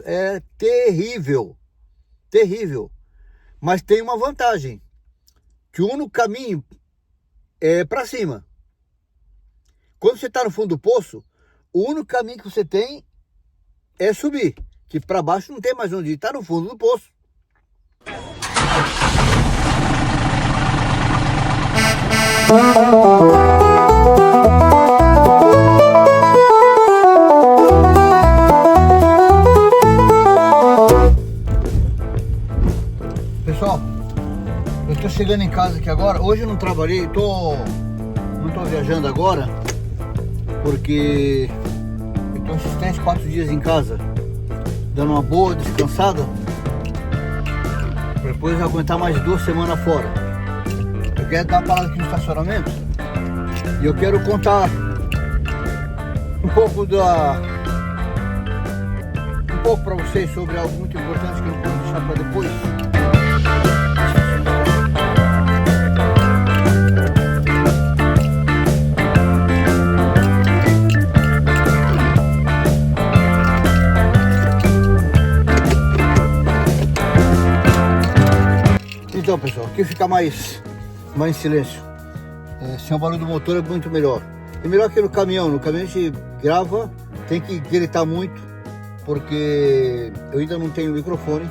É terrível, terrível. Mas tem uma vantagem, que o único caminho é para cima. Quando você está no fundo do poço, o único caminho que você tem é subir, que para baixo não tem mais onde ir, está no fundo do poço. Pessoal, eu estou chegando em casa aqui agora. Hoje eu não trabalhei, não tô viajando agora, porque eu estou esses 3, 4 dias em casa, dando uma boa descansada, para depois aguentar mais 2 semanas fora. Eu quero dar uma parada aqui no estacionamento e eu quero contar um pouco para vocês sobre algo muito importante que eu não posso deixar para depois. Então, pessoal, aqui fica mais em silêncio. Sem o barulho do motor é muito melhor. É melhor que no caminhão. A gente grava, tem que gritar muito, porque eu ainda não tenho microfone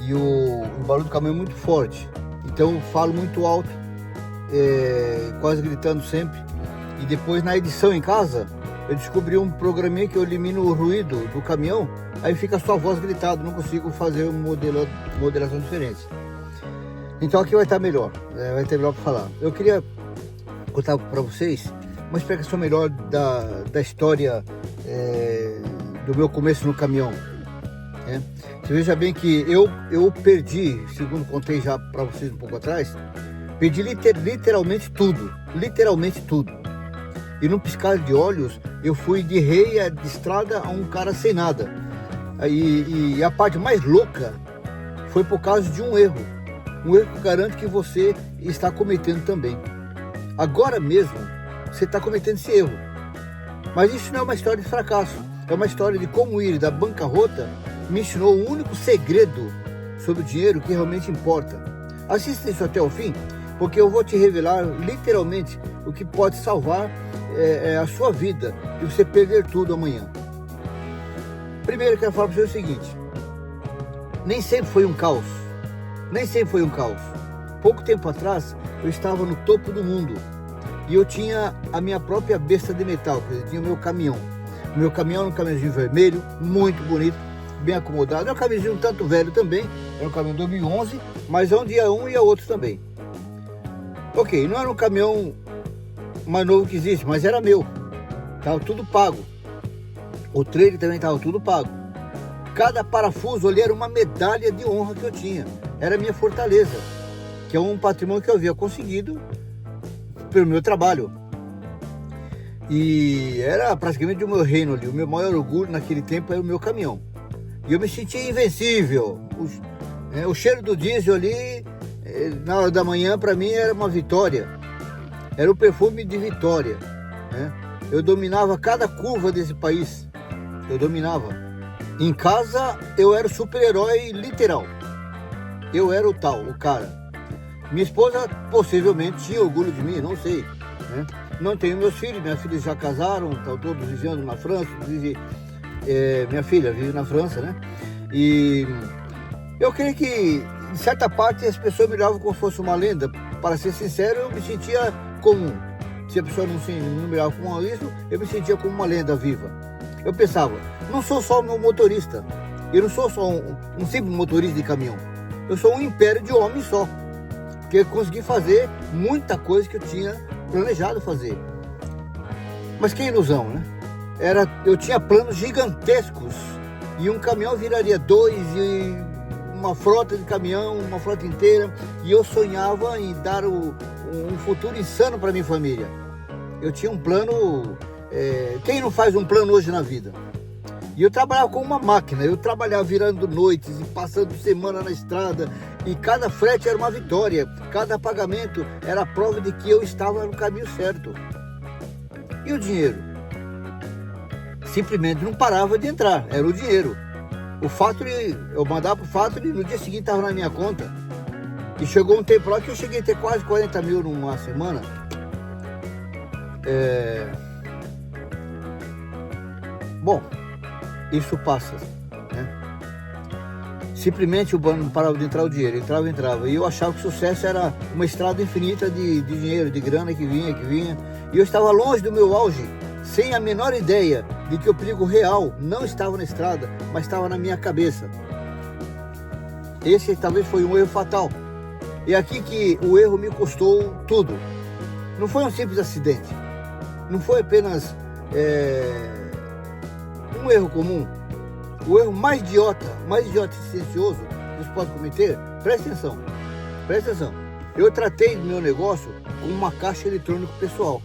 e o barulho do caminhão é muito forte. Então eu falo muito alto, quase gritando sempre. E depois na edição em casa, eu descobri um programinha que eu elimino o ruído do caminhão, aí fica só a voz gritada, não consigo fazer uma modelação diferente. Então aqui vai estar melhor, vai ter melhor para falar. Eu queria contar para vocês uma explicação melhor da história do meu começo no caminhão. Você veja bem que eu perdi, segundo contei já para vocês um pouco atrás, perdi literalmente tudo. E num piscar de olhos, eu fui de rei de estrada a um cara sem nada. E a parte mais louca foi por causa de um erro. Um erro que garante que você está cometendo também. Agora mesmo, você está cometendo esse erro. Mas isso não é uma história de fracasso. É uma história de como ir da bancarrota me ensinou o único segredo sobre o dinheiro que realmente importa. Assista isso até o fim, porque eu vou te revelar literalmente o que pode salvar a sua vida de você perder tudo amanhã. Primeiro, eu quero falar para você o seguinte: nem sempre foi um caos. Pouco tempo atrás, eu estava no topo do mundo e eu tinha a minha própria besta de metal, quer dizer, tinha o meu caminhão. O meu caminhão era um caminhãozinho vermelho, muito bonito, bem acomodado. Era um caminhãozinho um tanto velho também, era um caminhão 2011, mas onde ia um ia outro também. Ok, não era um caminhão mais novo que existe, mas era meu, estava tudo pago. O trailer também estava tudo pago. Cada parafuso ali era uma medalha de honra que eu tinha. Era a minha fortaleza, que é um patrimônio que eu havia conseguido pelo meu trabalho. E era praticamente o meu reino ali. O meu maior orgulho naquele tempo era o meu caminhão. E eu me sentia invencível. O cheiro do diesel ali, na hora da manhã, para mim era uma vitória. Era o perfume de vitória. Eu dominava cada curva desse país. Eu dominava. Em casa, eu era o super-herói literal. Eu era o cara. Minha esposa possivelmente tinha orgulho de mim, não sei. Não tenho meus filhos, minhas filhas já casaram, estão todos vivendo na França. Minha filha vive na França, né? E eu creio que, em certa parte, as pessoas me olhavam como se fosse uma lenda. Para ser sincero, eu me sentia comum. Se a pessoa não me olhava como isso, eu me sentia como uma lenda viva. Eu pensava, não sou só meu motorista, eu não sou só um simples motorista de caminhão, eu sou um império de homens só, porque eu consegui fazer muita coisa que eu tinha planejado fazer. Mas que ilusão, né? Eu tinha planos gigantescos, e um caminhão viraria 2, e uma frota de caminhão, uma frota inteira, e eu sonhava em dar um futuro insano para minha família. Eu tinha um plano. Quem não faz um plano hoje na vida? E eu trabalhava com uma máquina, eu trabalhava virando noites e passando semana na estrada, e cada frete era uma vitória, cada pagamento era a prova de que eu estava no caminho certo. E o dinheiro? Simplesmente não parava de entrar, era o dinheiro. O Factory, eu mandava pro Factory e no dia seguinte estava na minha conta. E chegou um tempo lá que eu cheguei a ter quase 40 mil numa semana. Bom, isso passa, né? Simplesmente o banco não parava de entrar o dinheiro, entrava. E eu achava que o sucesso era uma estrada infinita de dinheiro, de grana que vinha. E eu estava longe do meu auge, sem a menor ideia de que o perigo real não estava na estrada, mas estava na minha cabeça. Esse talvez foi um erro fatal. E aqui que o erro me custou tudo. Não foi um simples acidente. Não foi apenas um erro comum. O erro mais idiota e silencioso que você pode cometer, presta atenção. Eu tratei do meu negócio como uma caixa eletrônica pessoal.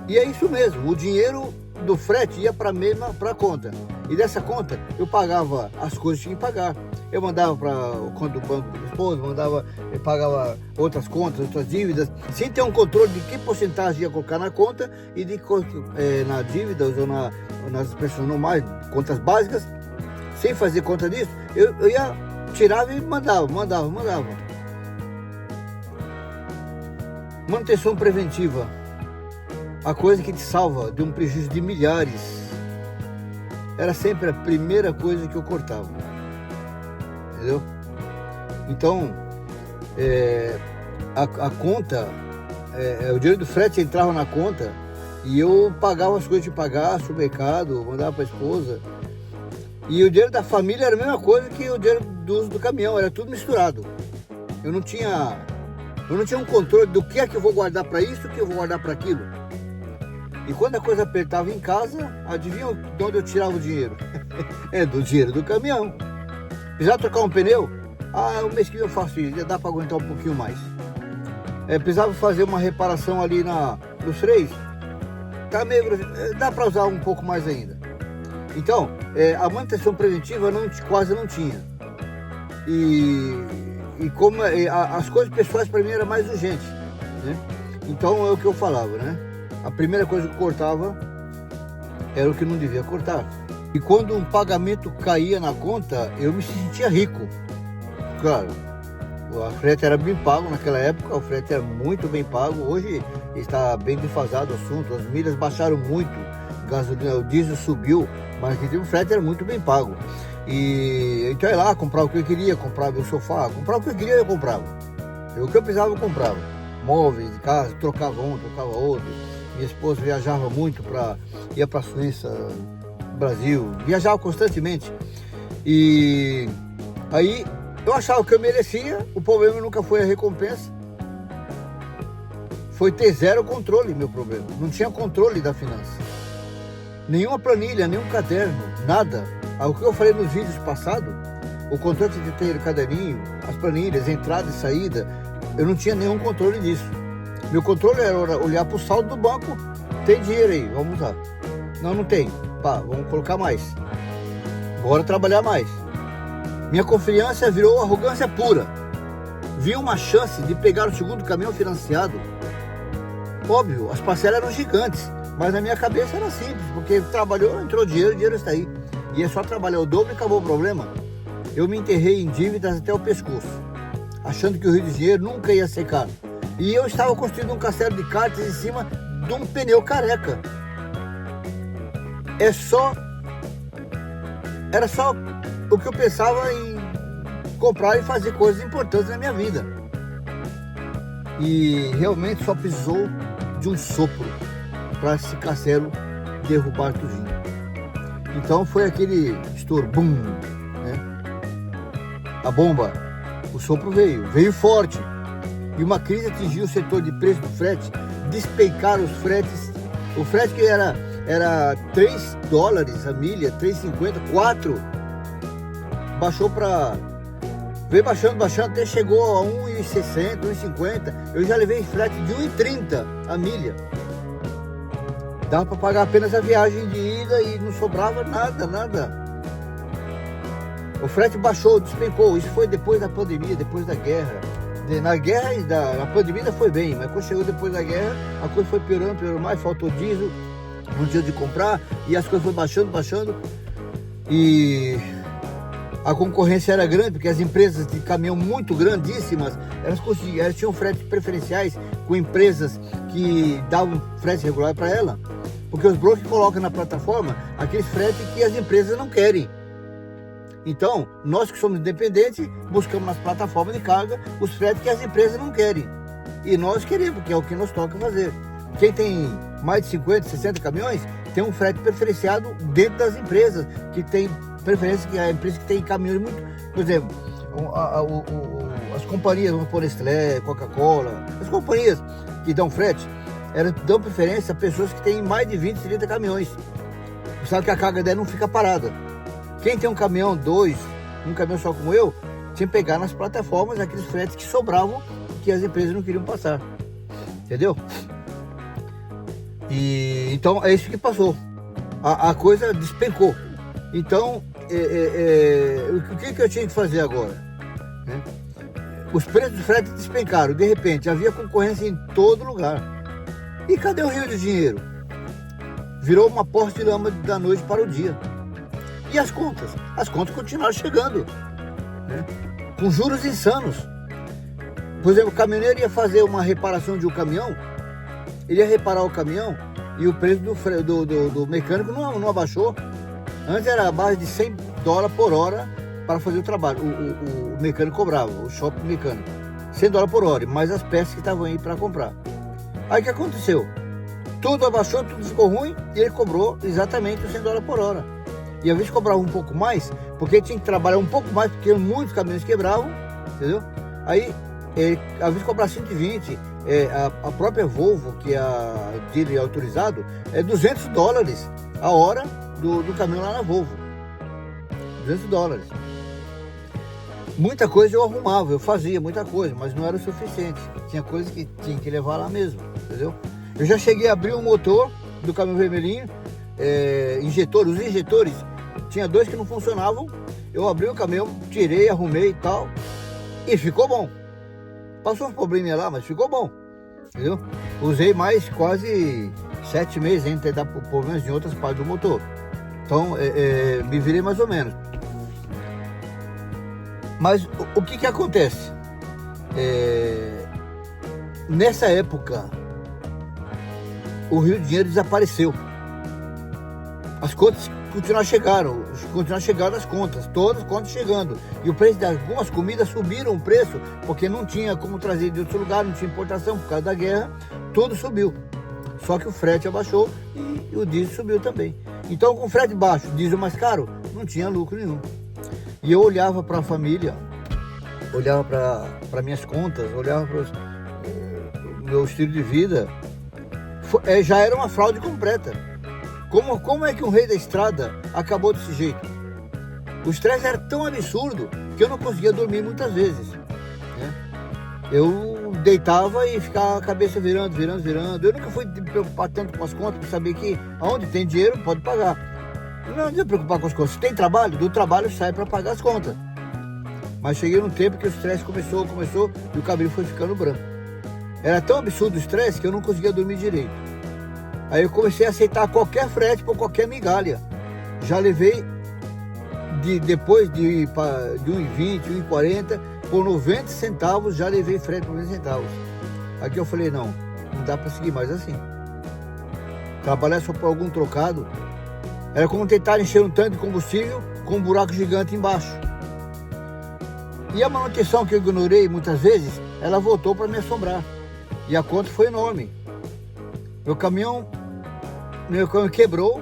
E é isso mesmo, o dinheiro do frete ia para a conta. E dessa conta eu pagava as coisas que tinha que pagar. Eu mandava para o conta do banco do meu esposo, eu pagava outras contas, outras dívidas, sem ter um controle de que porcentagem ia colocar na conta e de na dívidas ou nas expressões normais, contas básicas, sem fazer conta disso, eu ia, tirava e mandava. Manutenção preventiva, a coisa que te salva de um prejuízo de milhares, era sempre a primeira coisa que eu cortava. Entendeu? Então, a conta, o dinheiro do frete entrava na conta e eu pagava as coisas de pagar, supermercado, mandava para a esposa. E o dinheiro da família era a mesma coisa que o dinheiro do uso do caminhão, era tudo misturado. Eu não tinha um controle do que é que eu vou guardar para isso, o que eu vou guardar para aquilo. E quando a coisa apertava em casa, adivinha de onde eu tirava o dinheiro? Do dinheiro do caminhão. Precisava trocar um pneu? O mês que vem eu faço isso, dá para aguentar um pouquinho mais. Precisava fazer uma reparação ali nos freios? Tá meio, dá para usar um pouco mais ainda. Então, a manutenção preventiva quase não tinha. E como as coisas pessoais para mim era mais urgente, né? Então é o que eu falava, né? A primeira coisa que eu cortava era o que não devia cortar. E quando um pagamento caía na conta, eu me sentia rico. Claro, o frete era bem pago naquela época, o frete era muito bem pago. Hoje está bem defasado o assunto, as milhas baixaram muito, o diesel subiu, mas o frete era muito bem pago. E então eu ia lá, comprava o que eu queria, comprava o sofá, comprava o que eu queria, eu comprava. O que eu precisava, eu comprava. Móveis de casa, trocava um, trocava outro. Minha esposa viajava muito, ia para a Suíça, Brasil, viajava constantemente. E aí eu achava que eu merecia, o problema nunca foi a recompensa. Foi ter zero controle, meu problema. Não tinha controle da finança. Nenhuma planilha, nenhum caderno, nada. O que eu falei nos vídeos passados, o controle de ter o caderninho, as planilhas, entrada e saída, eu não tinha nenhum controle disso. Meu controle era olhar para o saldo do banco, tem dinheiro aí, vamos usar. Não tem. Vamos colocar mais. Bora trabalhar mais. Minha confiança virou arrogância pura. Vi uma chance de pegar o segundo caminhão financiado. Óbvio, as parcelas eram gigantes, mas na minha cabeça era simples, porque trabalhou, entrou dinheiro, o dinheiro está aí. E é só trabalhar o dobro e acabou o problema. Eu me enterrei em dívidas até o pescoço, achando que o rio de dinheiro nunca ia secar. E eu estava construindo um castelo de cartas em cima de um pneu careca. Era só o que eu pensava em comprar e fazer coisas importantes na minha vida. E realmente só precisou de um sopro para esse castelo derrubar tudinho. Então foi aquele estouro, bum, né? A bomba, o sopro veio forte. E uma crise atingiu o setor de preço do frete, despencaram os fretes. O frete que era $3 a milha, 3,50, 4, baixou para... Veio baixando, até chegou a 1,60, 1,50. Eu já levei frete de 1,30 a milha. Dava para pagar apenas a viagem de ida e não sobrava nada. O frete baixou, despencou. Isso foi depois da pandemia, depois da guerra. Na guerra e na pandemia ainda foi bem, mas quando chegou depois da guerra, a coisa foi piorando mais, faltou diesel, não tinha de comprar, e as coisas foram baixando. E a concorrência era grande, porque as empresas de caminhão muito grandíssimas, elas tinham fretes preferenciais com empresas que davam frete regular para ela, porque os brokers colocam na plataforma aqueles fretes que as empresas não querem. Então, nós que somos independentes, buscamos nas plataformas de carga os fretes que as empresas não querem. E nós queremos, porque é o que nos toca fazer. Quem tem mais de 50, 60 caminhões, tem um frete preferenciado dentro das empresas, que tem preferência, que é a empresa que tem caminhões muito... Por exemplo, as companhias, vamos por Nestlé, Coca-Cola, as companhias que dão frete, elas dão preferência a pessoas que têm mais de 20, 30 caminhões. Sabe que a carga dela não fica parada. Quem tem um caminhão, um caminhão só como eu, tinha que pegar nas plataformas aqueles fretes que sobravam, que as empresas não queriam passar. Entendeu? E então é isso que passou. A coisa despencou. Então, o que eu tinha que fazer agora? Né? Os preços do frete despencaram. De repente, havia concorrência em todo lugar. E cadê o rio de dinheiro? Virou uma poça de lama da noite para o dia. E as contas? As contas continuaram chegando, né? Com juros insanos. Por exemplo, o caminhoneiro ia fazer uma reparação de um caminhão, ele ia reparar o caminhão e o preço do mecânico não abaixou. Antes era a base de $100 por hora para fazer o trabalho. O mecânico cobrava, o shopping mecânico. $100 por hora, mais as peças que estavam aí para comprar. Aí o que aconteceu? Tudo abaixou, tudo ficou ruim e ele cobrou exatamente os $100 por hora. E às vezes cobrava um pouco mais, porque ele tinha que trabalhar um pouco mais, porque muitos caminhões quebravam, entendeu? Aí, às vezes cobrava 120, a própria Volvo, que é a dealer autorizado, é $200 a hora do caminhão lá na Volvo. $200. Muita coisa eu arrumava, eu fazia muita coisa, mas não era o suficiente. Tinha coisa que tinha que levar lá mesmo, entendeu? Eu já cheguei a abrir o motor do caminhão vermelhinho, os injetores, tinha 2 que não funcionavam, eu abri o caminhão, tirei, arrumei e tal, e ficou bom. Passou uns probleminha lá, mas ficou bom, entendeu? Usei mais quase 7 meses ainda tentar problemas em outras partes do motor. Então, me virei mais ou menos. Mas o que acontece? Nessa época, o Rio de Janeiro desapareceu. As contas continuaram chegando as contas, todas as contas chegando. E o preço de algumas comidas subiram o preço, porque não tinha como trazer de outro lugar, não tinha importação por causa da guerra, tudo subiu. Só que o frete abaixou e o diesel subiu também. Então, com o frete baixo, diesel mais caro, não tinha lucro nenhum. E eu olhava para a família, olhava para minhas contas, olhava para o meu estilo de vida, já era uma fraude completa. Como é que um rei da estrada acabou desse jeito? O estresse era tão absurdo que eu não conseguia dormir muitas vezes, né? Eu deitava e ficava a cabeça virando. Eu nunca fui me preocupar tanto com as contas, para saber que aonde tem dinheiro pode pagar. Eu não ia me preocupar com as contas. Se tem trabalho, do trabalho sai para pagar as contas. Mas cheguei num tempo que o estresse começou e o cabelo foi ficando branco. Era tão absurdo o estresse que eu não conseguia dormir direito. Aí eu comecei a aceitar qualquer frete por qualquer migalha. Já levei, depois de 1,20, 1,40, por 90 centavos, já levei frete por 90 centavos. Aqui eu falei, não dá para seguir mais assim. Trabalhar só por algum trocado era como tentar encher um tanque de combustível com um buraco gigante embaixo. E a manutenção que eu ignorei muitas vezes, ela voltou para me assombrar. E a conta foi enorme. Meu caminhão quebrou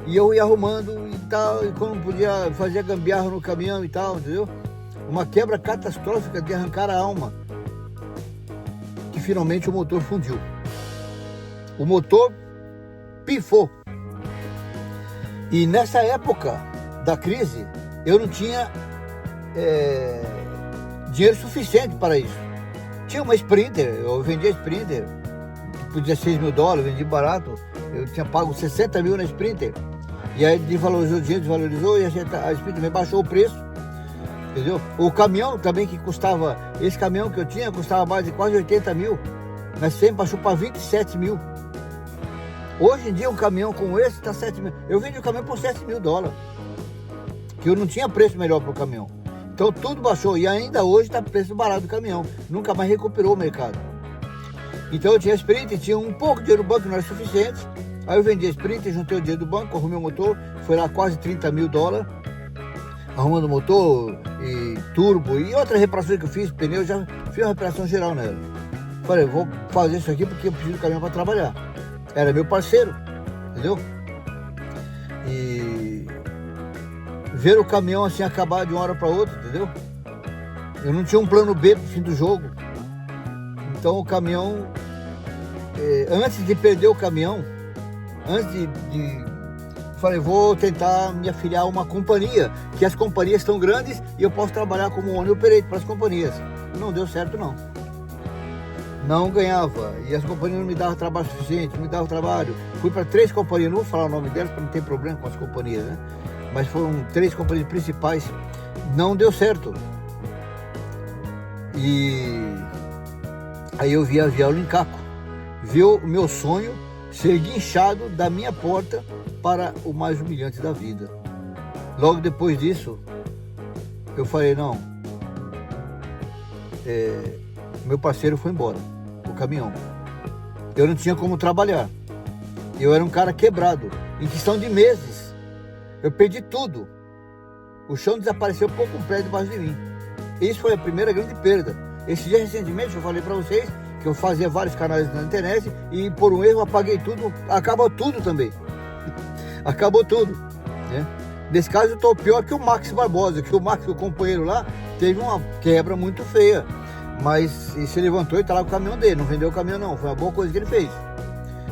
e eu ia arrumando e tal, e quando não podia fazer gambiarra no caminhão e tal, entendeu? Uma quebra catastrófica de arrancar a alma, que finalmente o motor fundiu. O motor pifou. E nessa época da crise, eu não tinha dinheiro suficiente para isso. Tinha uma Sprinter, eu vendia Sprinter, por $16 mil, vendi barato. Eu tinha pago 60 mil na Sprinter. E aí desvalorizou o dinheiro, desvalorizou e a Sprinter também baixou o preço. Entendeu? O caminhão também que custava, esse caminhão que eu tinha custava mais de quase 80 mil. Mas sempre baixou para 27 mil. Hoje em dia um caminhão como esse está 7 mil. Eu vendi o caminhão por $7 mil. que eu não tinha preço melhor para o caminhão. Então tudo baixou e ainda hoje está preço barato do caminhão. Nunca mais recuperou o mercado. Então eu tinha Sprinter, tinha um pouco de dinheiro no banco, não era suficiente. Aí eu vendi a Sprinter, juntei o dinheiro do banco, arrumei o motor, foi lá quase 30 mil dólares. Arrumando o motor e turbo e outras reparações que eu fiz, pneu, já fiz uma reparação geral nela. Falei, vou fazer isso aqui porque eu preciso do caminhão para trabalhar. Era meu parceiro, entendeu? E ver o caminhão assim acabar de uma hora para outra, entendeu? Eu não tinha um plano B pro fim do jogo. Então o caminhão, antes de perder o caminhão, falei, vou tentar me afiliar a uma companhia, que as companhias estão grandes e eu posso trabalhar como owner operator para as companhias. Não deu certo não. Não ganhava e as companhias não me davam trabalho suficiente, não me davam trabalho. Fui para 3 companhias, não vou falar o nome delas para não ter problema com as companhias, né? Mas foram 3 companhias principais, não deu certo. E aí eu vi a Vielo em Caco, vi o meu sonho ser guinchado da minha porta para o mais humilhante da vida. Logo depois disso, eu falei, não, meu parceiro foi embora, o caminhão. Eu não tinha como trabalhar. Eu era um cara quebrado. Em questão de meses, eu perdi tudo. O chão desapareceu por completo debaixo de mim. Isso foi a primeira grande perda. Esse dia, recentemente, eu falei para vocês que eu fazia vários canais na internet e por um erro apaguei tudo, acabou tudo também. Acabou tudo, né? Nesse caso eu estou pior que o Max Barbosa, que o Max, o companheiro lá, teve uma quebra muito feia. Mas ele se levantou e está lá com o caminhão dele, não vendeu o caminhão não, foi uma boa coisa que ele fez.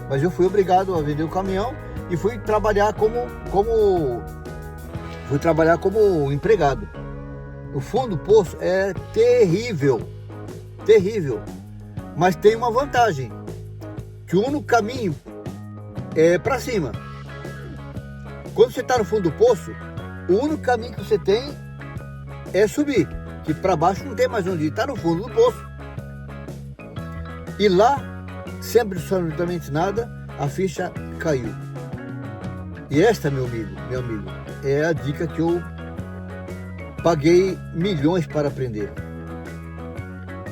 Mas eu fui obrigado a vender o caminhão e fui trabalhar como empregado. O fundo do poço é terrível, terrível. Mas tem uma vantagem, que o único caminho é para cima. Quando você está no fundo do poço, o único caminho que você tem é subir, que para baixo não tem mais onde ir, está no fundo do poço. E lá, sem absolutamente nada, a ficha caiu. E esta, meu amigo, é a dica que eu paguei milhões para aprender.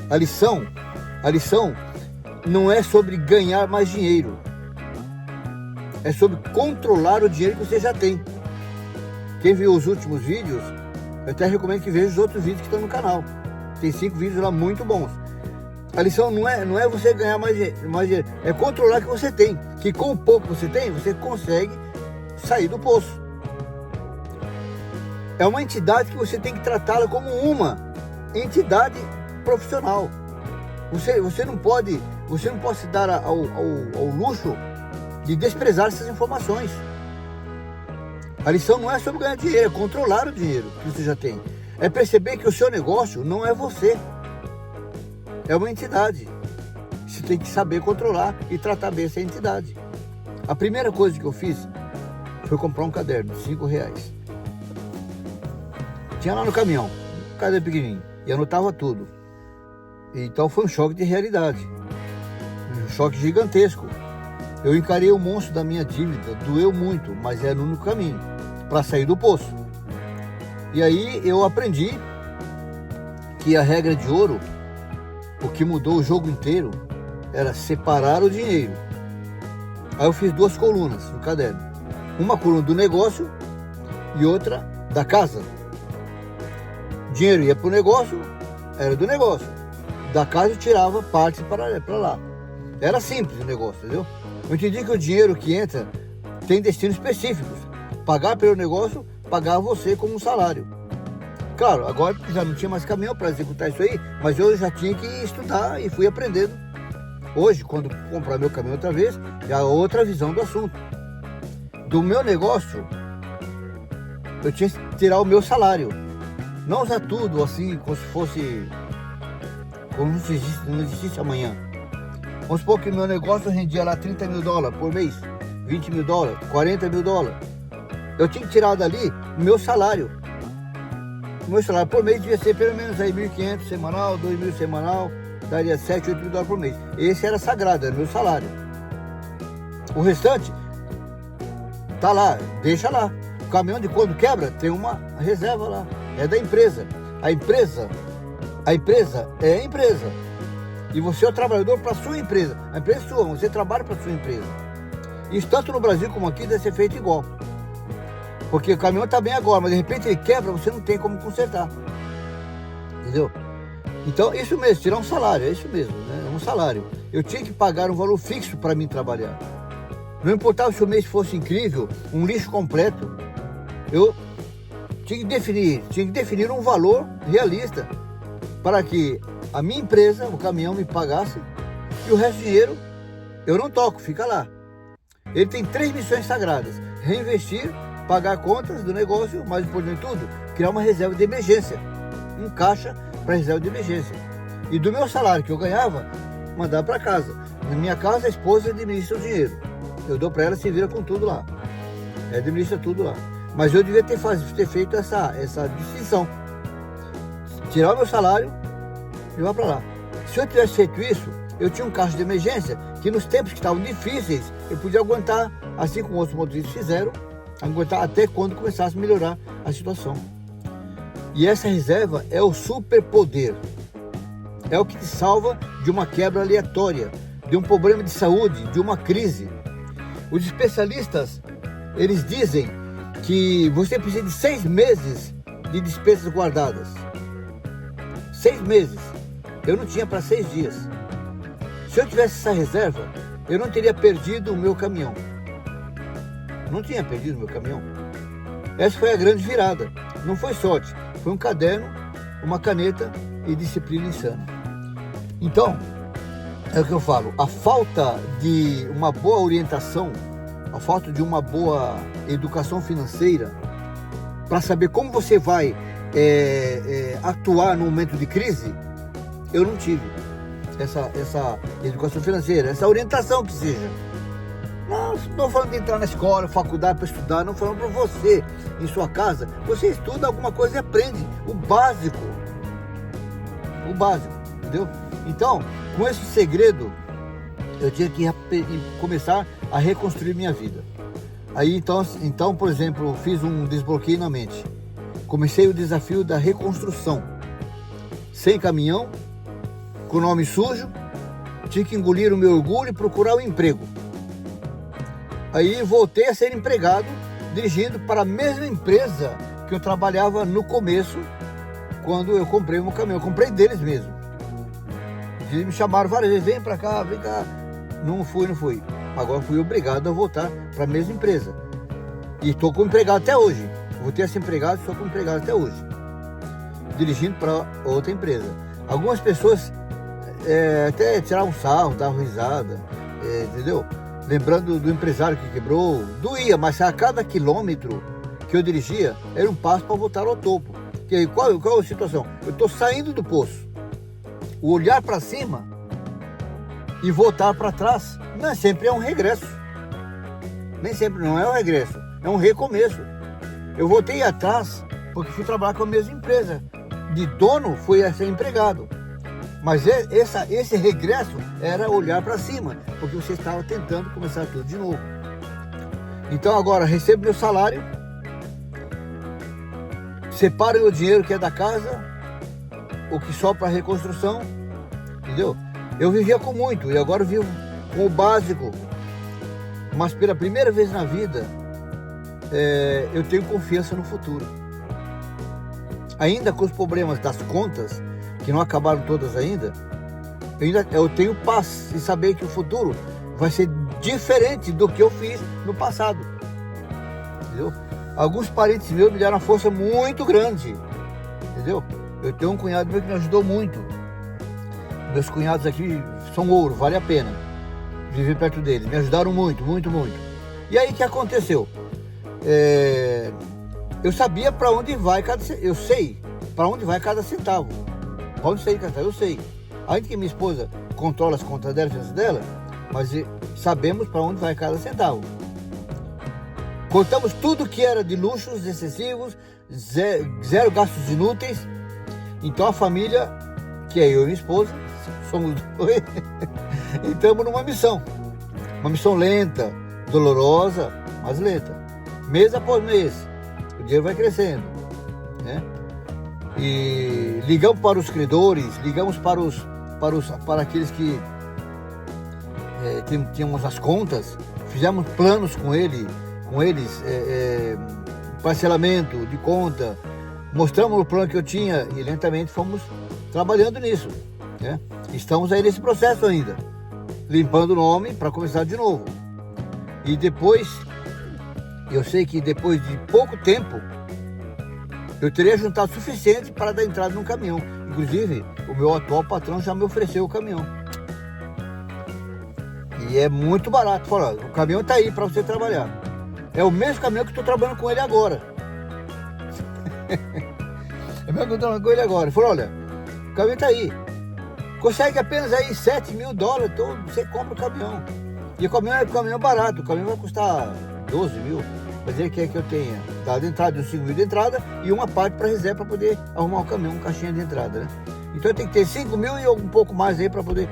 A lição não é sobre ganhar mais dinheiro. É sobre controlar o dinheiro que você já tem. Quem viu os últimos vídeos, eu até recomendo que veja os outros vídeos que estão no canal. Tem 5 vídeos lá muito bons. A lição não é você ganhar mais dinheiro, é controlar o que você tem. Que com o pouco que você tem, você consegue sair do poço. É uma entidade que você tem que tratá-la como uma entidade profissional. Você não pode se dar ao luxo de desprezar essas informações. A lição não é sobre ganhar dinheiro, é controlar o dinheiro que você já tem. É perceber que o seu negócio não é você. É uma entidade. Você tem que saber controlar e tratar bem essa entidade. A primeira coisa que eu fiz foi comprar um caderno de R$5. Tinha lá no caminhão, um caderno pequenininho, e anotava tudo. Então foi um choque de realidade, um choque gigantesco. Eu encarei o monstro da minha dívida, doeu muito, mas era o único caminho para sair do poço. E aí eu aprendi que a regra de ouro, o que mudou o jogo inteiro, era separar o dinheiro. Aí eu fiz 2 colunas no caderno, uma coluna do negócio e outra da casa. Dinheiro ia para o negócio, era do negócio. Da casa eu tirava partes para lá. Era simples o negócio, entendeu? Eu entendi que o dinheiro que entra tem destinos específicos. Pagar pelo negócio, pagar você como um salário. Claro, agora já não tinha mais caminhão para executar isso aí, mas eu já tinha que estudar e fui aprendendo. Hoje, quando comprar meu caminhão outra vez, já é outra visão do assunto. Do meu negócio, eu tinha que tirar o meu salário. Não usar tudo assim, como se fosse... como não existisse amanhã. Vamos supor que meu negócio rendia lá $30 mil por mês, $20 mil, $40 mil. Eu tinha que tirar dali o meu salário. O meu salário por mês devia ser pelo menos aí 1.500 semanal, 2.000 semanal, daria 7, 8 mil por mês. Esse era sagrado, era meu salário. O restante, tá lá, deixa lá. O caminhão de quando quebra, tem uma reserva lá. É da empresa. A empresa é a empresa. E você é o trabalhador para a sua empresa. A empresa é sua, você trabalha para a sua empresa. Isso tanto no Brasil como aqui deve ser feito igual. Porque o caminhão está bem agora, mas de repente ele quebra, você não tem como consertar. Entendeu? Então, isso mesmo, tirar um salário, é isso mesmo, né? Um salário. Eu tinha que pagar um valor fixo para mim trabalhar. Não importava se o mês fosse incrível, um lixo completo. Eu tinha que definir um valor realista para que a minha empresa, o caminhão, me pagasse e o resto do dinheiro eu não toco, fica lá. Ele tem 3 missões sagradas: reinvestir, pagar contas do negócio, mais importante de tudo, criar uma reserva de emergência, um caixa para reserva de emergência. E do meu salário que eu ganhava, mandar para casa. Na minha casa, a esposa administra o dinheiro. Eu dou para ela, se vira com tudo lá. Ela administra tudo lá. Mas eu devia ter feito essa distinção. Tirar o meu salário e levar para lá. Se eu tivesse feito isso, eu tinha um caixa de emergência que nos tempos que estavam difíceis, eu podia aguentar, assim como outros motoristas fizeram, aguentar até quando começasse a melhorar a situação. E essa reserva é o superpoder. É o que te salva de uma quebra aleatória, de um problema de saúde, de uma crise. Os especialistas, eles dizem que você precisa de 6 meses de despesas guardadas. 6 meses. Eu não tinha para 6 dias. Se eu tivesse essa reserva, eu não teria perdido o meu caminhão. Não tinha perdido o meu caminhão. Essa foi a grande virada. Não foi sorte. Foi um caderno, uma caneta e disciplina insana. Então, é o que eu falo. A falta de uma boa orientação, a falta de uma boa educação financeira, para saber como você vai atuar no momento de crise, eu não tive essa educação financeira, essa orientação que seja. Não estou falando de entrar na escola, faculdade para estudar, não falando para você, em sua casa. Você estuda alguma coisa e aprende o básico, entendeu? Então, com esse segredo, eu tinha que começar a reconstruir minha vida. Aí, então, por exemplo, fiz um desbloqueio na mente. Comecei o desafio da reconstrução. Sem caminhão, com o nome sujo, tinha que engolir o meu orgulho e procurar um emprego. Aí voltei a ser empregado, dirigindo para a mesma empresa que eu trabalhava no começo, quando eu comprei o meu caminhão. Eu comprei deles mesmo. Eles me chamaram várias vezes: vem para cá, vem cá. Não fui. Agora fui obrigado a voltar para a mesma empresa. E estou como empregado até hoje. Voltei a ser empregado e estou como empregado até hoje. Dirigindo para outra empresa. Algumas pessoas até tiravam sarro, davam risada, entendeu? Lembrando do empresário que quebrou, doía, mas a cada quilômetro que eu dirigia, era um passo para voltar ao topo. E qual é a situação? Eu estou saindo do poço. O olhar para cima e voltar para trás, não sempre é um regresso. Nem sempre não é um regresso, é um recomeço. Eu voltei atrás porque fui trabalhar com a mesma empresa. De dono, fui a ser empregado. Mas esse regresso era olhar para cima, porque você estava tentando começar tudo de novo. Então agora recebo meu salário, separo o dinheiro que é da casa, o que sobra para reconstrução, entendeu? Eu vivia com muito e agora vivo com o básico. Mas pela primeira vez na vida, eu tenho confiança no futuro. Ainda com os problemas das contas, que não acabaram todas ainda, eu tenho paz em saber que o futuro vai ser diferente do que eu fiz no passado, entendeu? Alguns parentes meus me deram uma força muito grande, entendeu? Eu tenho um cunhado meu que me ajudou muito. Meus cunhados aqui são ouro, vale a pena viver perto deles, me ajudaram muito. E aí o que aconteceu? Eu sabia para onde vai eu sei para onde vai cada centavo. Para onde sair, eu sei. Ainda que minha esposa controla as contas dela, mas sabemos para onde vai cada centavo. Cortamos tudo que era de luxos excessivos, zero gastos inúteis. Então a família, que é eu e minha esposa, somos dois, entramos numa missão. Uma missão lenta, dolorosa, mas lenta. Mês após mês, o dinheiro vai crescendo, né? E ligamos para os credores, ligamos para aqueles que tínhamos as contas, fizemos planos com eles, parcelamento de conta, mostramos o plano que eu tinha e lentamente fomos trabalhando nisso, né? Estamos aí nesse processo ainda, limpando o nome para começar de novo. E depois, eu sei que depois de pouco tempo, eu teria juntado o suficiente para dar entrada num caminhão. Inclusive, o meu atual patrão já me ofereceu o caminhão. E é muito barato. Fala, o caminhão está aí para você trabalhar. É o mesmo caminhão que eu estou trabalhando com ele agora. É o mesmo que eu estou trabalhando com ele agora. Ele falou, olha, o caminhão está aí. Consegue apenas aí $7 mil, então você compra o caminhão. E o caminhão é um caminhão barato. O caminhão vai custar 12 mil. Mas ele quer que eu tenha dado entrada, uns 5 mil de entrada e uma parte para reserva para poder arrumar o caminhão, uma caixinha de entrada, né? Então eu tenho que ter 5 mil e um pouco mais aí para poder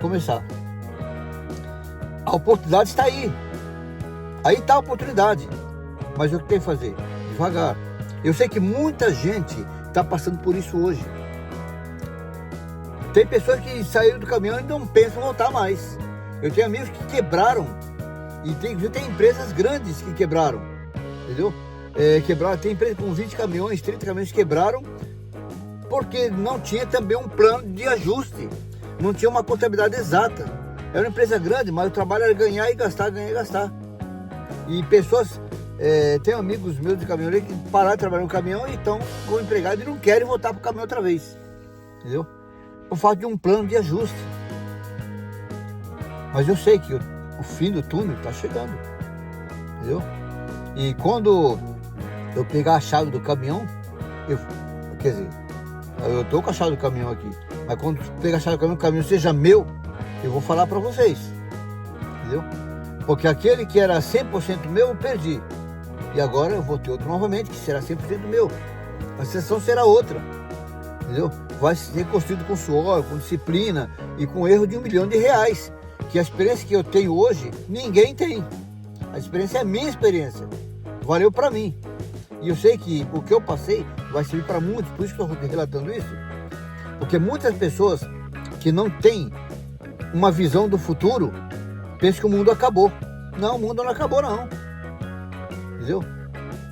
começar. A oportunidade está aí. Aí está a oportunidade. Mas o que tem que fazer? Devagar. Eu sei que muita gente está passando por isso hoje. Tem pessoas que saíram do caminhão e não pensam em voltar mais. Eu tenho amigos que quebraram. E tem empresas grandes que quebraram, entendeu? Quebraram, tem empresas com 20 caminhões, 30 caminhões que quebraram porque não tinha também um plano de ajuste, não tinha uma contabilidade exata. Era uma empresa grande, mas o trabalho era ganhar e gastar, ganhar e gastar. E pessoas, tem amigos meus de caminhoneiro que pararam de trabalhar no caminhão e estão como empregados e não querem voltar para o caminhão outra vez, entendeu? Por falta de um plano de ajuste. Mas eu sei que o fim do túnel está chegando, entendeu? E quando eu pegar a chave do caminhão, quer dizer, eu estou com a chave do caminhão aqui, mas quando eu pegar a chave do caminhão, o caminhão seja meu, eu vou falar para vocês, entendeu? Porque aquele que era 100% meu, eu perdi. E agora eu vou ter outro novamente, que será 100% meu. A sensação será outra, entendeu? Vai ser construído com suor, com disciplina e com erro de R$1 milhão. Que a experiência que eu tenho hoje, ninguém tem. A experiência é a minha experiência. Valeu para mim. E eu sei que o que eu passei vai servir para muitos, por isso que eu estou relatando isso. Porque muitas pessoas que não têm uma visão do futuro, pensam que o mundo acabou. Não, o mundo não acabou não. Entendeu?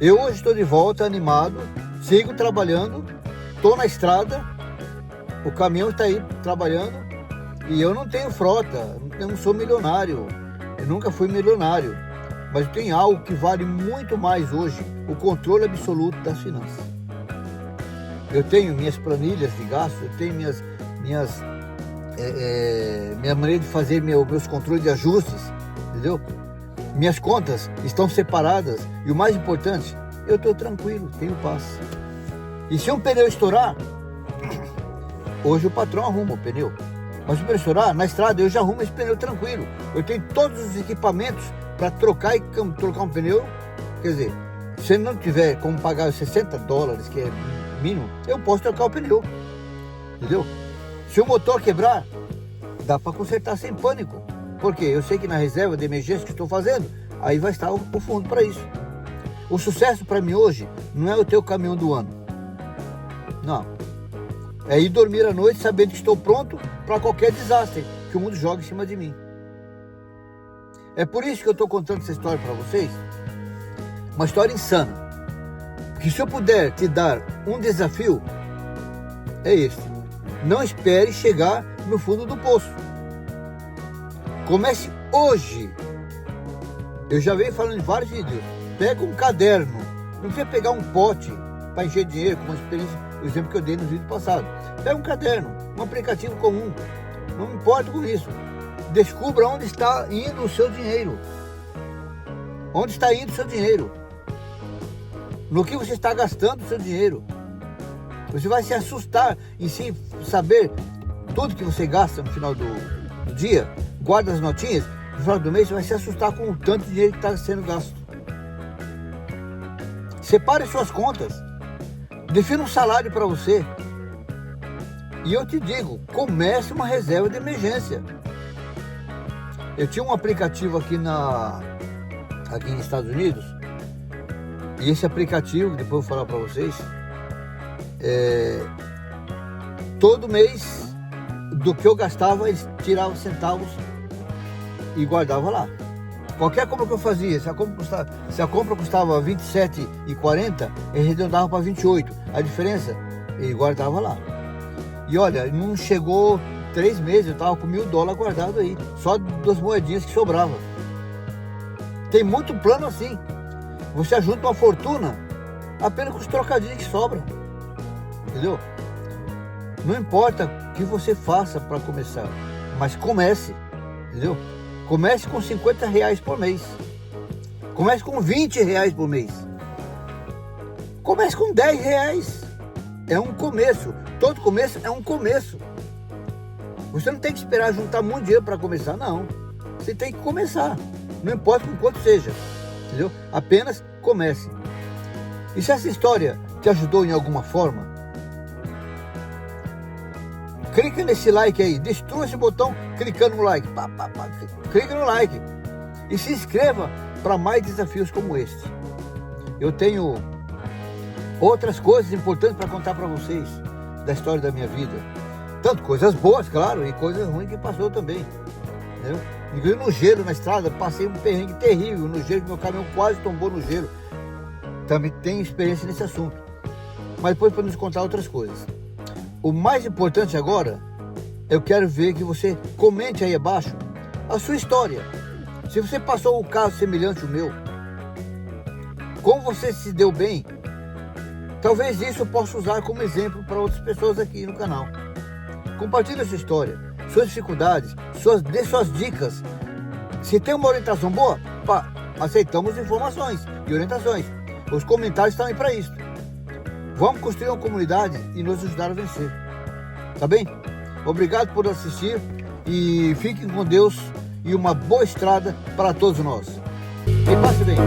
Eu hoje estou de volta, animado, sigo trabalhando, estou na estrada, o caminhão está aí trabalhando, e eu não tenho frota, eu não sou milionário, eu nunca fui milionário, mas tem algo que vale muito mais hoje, o controle absoluto das finanças. Eu tenho minhas planilhas de gastos, eu tenho minha maneira de fazer meus controles de ajustes, entendeu? Minhas contas estão separadas e o mais importante, eu estou tranquilo, tenho paz. E se um pneu estourar, hoje o patrão arruma o pneu. Mas se o pneu estourar, na estrada eu já arrumo esse pneu tranquilo. Eu tenho todos os equipamentos para trocar um pneu. Quer dizer, se não tiver como pagar os $60, que é mínimo, eu posso trocar o pneu. Entendeu? Se o motor quebrar, dá para consertar sem pânico. Porque eu sei que na reserva de emergência que estou fazendo, aí vai estar o fundo para isso. O sucesso para mim hoje não é o ter o caminhão do ano. Não. É ir dormir à noite sabendo que estou pronto para qualquer desastre que o mundo joga em cima de mim. É por isso que eu estou contando essa história para vocês. Uma história insana. Que se eu puder te dar um desafio, é este. Não espere chegar no fundo do poço. Comece hoje. Eu já venho falando em vários vídeos. Pega um caderno. Não precisa pegar um pote para encher dinheiro, como a experiência, o exemplo que eu dei no vídeo passado. Pega um caderno, um aplicativo comum. Não me importa com isso. Descubra onde está indo o seu dinheiro. Onde está indo o seu dinheiro? No que você está gastando o seu dinheiro? Você vai se assustar em si saber tudo que você gasta no final do dia. Guarda as notinhas. No final do mês você vai se assustar com o tanto de dinheiro que está sendo gasto. Separe suas contas. Defina um salário para você. E eu te digo, comece uma reserva de emergência. Eu tinha um aplicativo aqui nos Estados Unidos E esse aplicativo, que depois eu vou falar para vocês, todo mês do que eu gastava, eles tiravam centavos e guardavam lá. Qualquer compra que eu fazia, se a compra custava R$ 27,40, ele arredondava para 28. A diferença, ele guardava lá. E olha, não chegou 3 meses, eu estava com $1.000 guardado aí, só das moedinhas que sobravam. Tem muito plano assim. Você ajunta uma fortuna apenas com os trocadilhos que sobram. Entendeu? Não importa o que você faça para começar, mas comece. Entendeu? Comece com R$ 50 por mês. Comece com R$ 20 por mês. Comece com R$ 10. É um começo. Todo começo é um começo. Você não tem que esperar juntar muito dinheiro para começar, não. Você tem que começar. Não importa com quanto seja. Entendeu? Apenas comece. E se essa história te ajudou em alguma forma, clica nesse like aí. Destrua esse botão clicando no like. Clica no like. E se inscreva para mais desafios como este. Eu tenho outras coisas importantes para contar para vocês da história da minha vida. Tanto coisas boas, claro, e coisas ruins que passou também. Entendeu? Inclusive no gelo na estrada, passei um perrengue terrível no gelo, que meu caminhão quase tombou no gelo. Também tenho experiência nesse assunto. Mas depois podemos contar outras coisas. O mais importante agora, eu quero ver que você comente aí abaixo a sua história. Se você passou um caso semelhante ao meu, como você se deu bem, talvez isso eu possa usar como exemplo para outras pessoas aqui no canal. Compartilhe a sua história, suas dificuldades, dê suas dicas. Se tem uma orientação boa, aceitamos informações e orientações. Os comentários estão aí para isso. Vamos construir uma comunidade e nos ajudar a vencer. Tá bem? Obrigado por assistir e fiquem com Deus e uma boa estrada para todos nós. E passe bem.